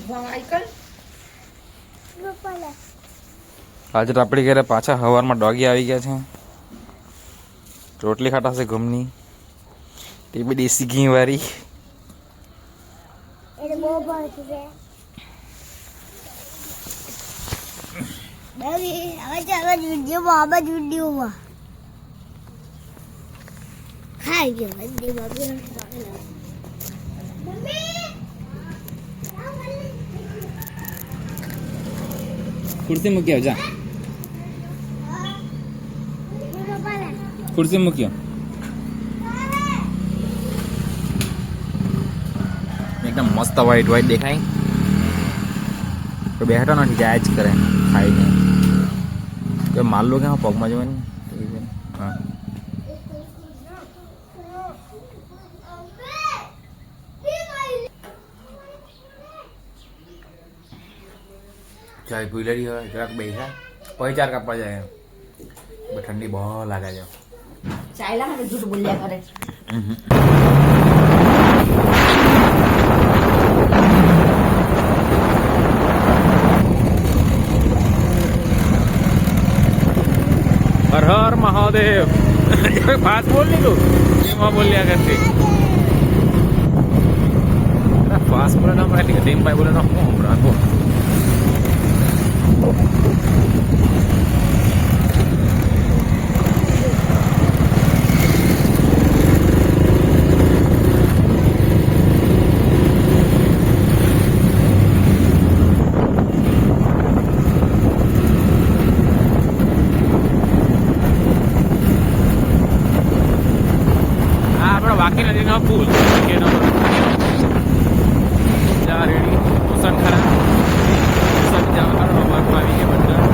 આજે આપણી ઘરે પાછા સવારમાં ડોગી આવી ગયા છે. રોટલી ખાતા છે ગમની તે બી દેશી ઘી વાળી. ખુરશી મૂક્યો જા, ખુરશી મૂક્યો. એકદમ મસ્ત વ્હાઈટ વ્હાઈટ દેખાય તો બેઠો નથી, જાય જ કરે ખાઈને. તો માલ લો કે પગમાં જવાની. હા ચાય પી લેડી હોય જરાક બેસા પછી ચાર કાપવા જાય. ઠંડી બહુ લાગે છે. ચાય લા મને જૂઠ બોલ્યા કરે. હર હર મહાદેવ. ફાસ્ટ બોલ નહીં તું એમાં બોલ્યા કરતી. ફાસ્ટ બોલે ના મળે ટીમ ભાઈ બોલે ના હું રાખો. બાકી નથી ના ફૂલ કે નો જા રેડી ઓસન ખરા ઓસન જવાનો વાત આવી કે બધા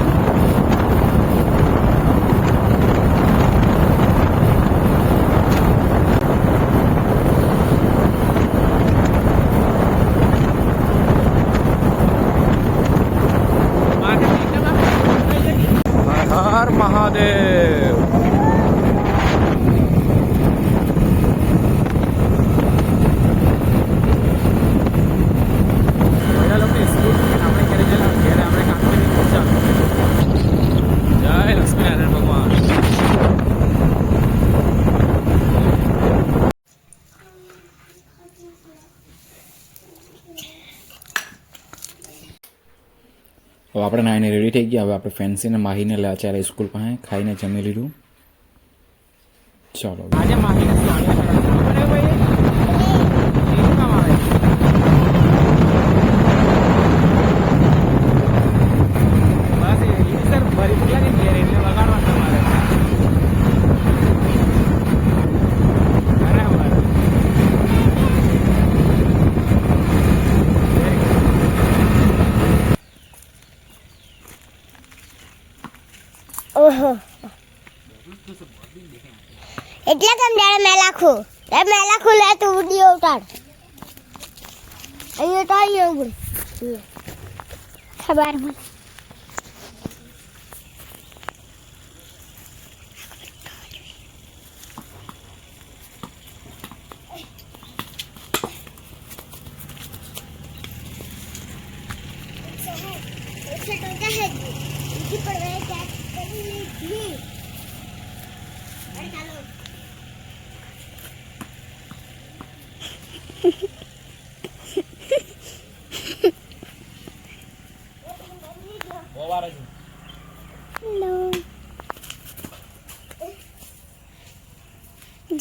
હર મહાદેવ. હવે આપણે નાઈને રેડી થઈ ગયા. હવે આપણે ફેન્સીને માહીને લે અત્યારે સ્કૂલ પાસે ખાઈને જમી લીધું. ચાલો આજે માહીને એટલે કેમ જાણે મેં લાખું લે તું વિડીયો ઉતાર. અહીંયા તો અહીંયા ખબર મને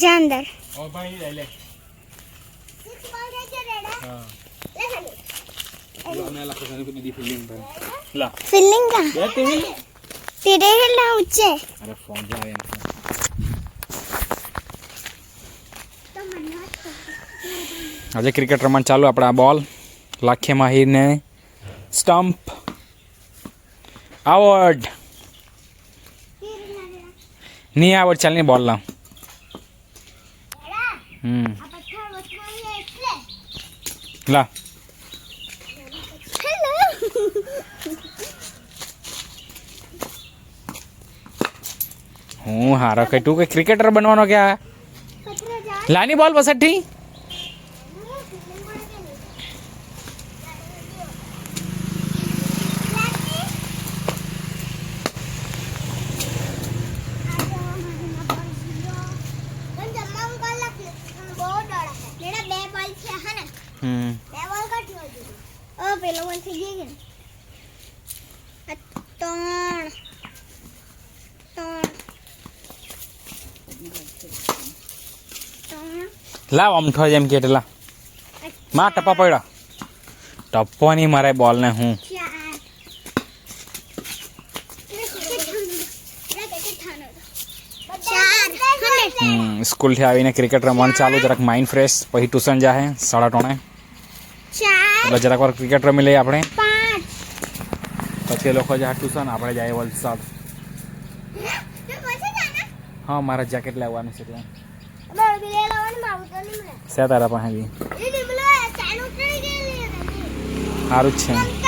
જાંદર ઓ ભાઈ લે લે હા ला ला कसं दी फीलिंग पण ला ફિલિંગ કા બે ટીવી તેરે હેલા ઉચ્ચે. અરે ફોન લાવે આજે ક્રિકેટ રમવાનું ચાલુ. આપણા બોલ લાખે માહીરને સ્ટમ્પ આવડ નહીં આવડ ચાલ ની બોલ લાવ. લા હું હારો કે તું કે ક્રિકેટર બનવાનો ક્યાં લાની બોલ પસઠી બે બોલ કાઢ્યો હજુ ઓ પેલો બોલ થઈ ગયો કે આ ત્રણ લાવ અમઠો જેમ કે એટલા માં ટપ્પા પડ્યા ટપ્પો નહીં મારે બોલ ને હું સ્કૂલથી આવીને ક્રિકેટ રમવાનું ચાલુ જરાક માઇન્ડ ફ્રેશ પછી ટ્યુશન જાહે 3:30 એટલે જરાક વાર ક્રિકેટ રમી લઈએ આપણે પછી એ લોકો જાય ટ્યુશન આપણે જાય વલસાડ હા મારે જેકેટ લેવાનું છે ત્યાં છે તારા પાસે બી સારું જ છે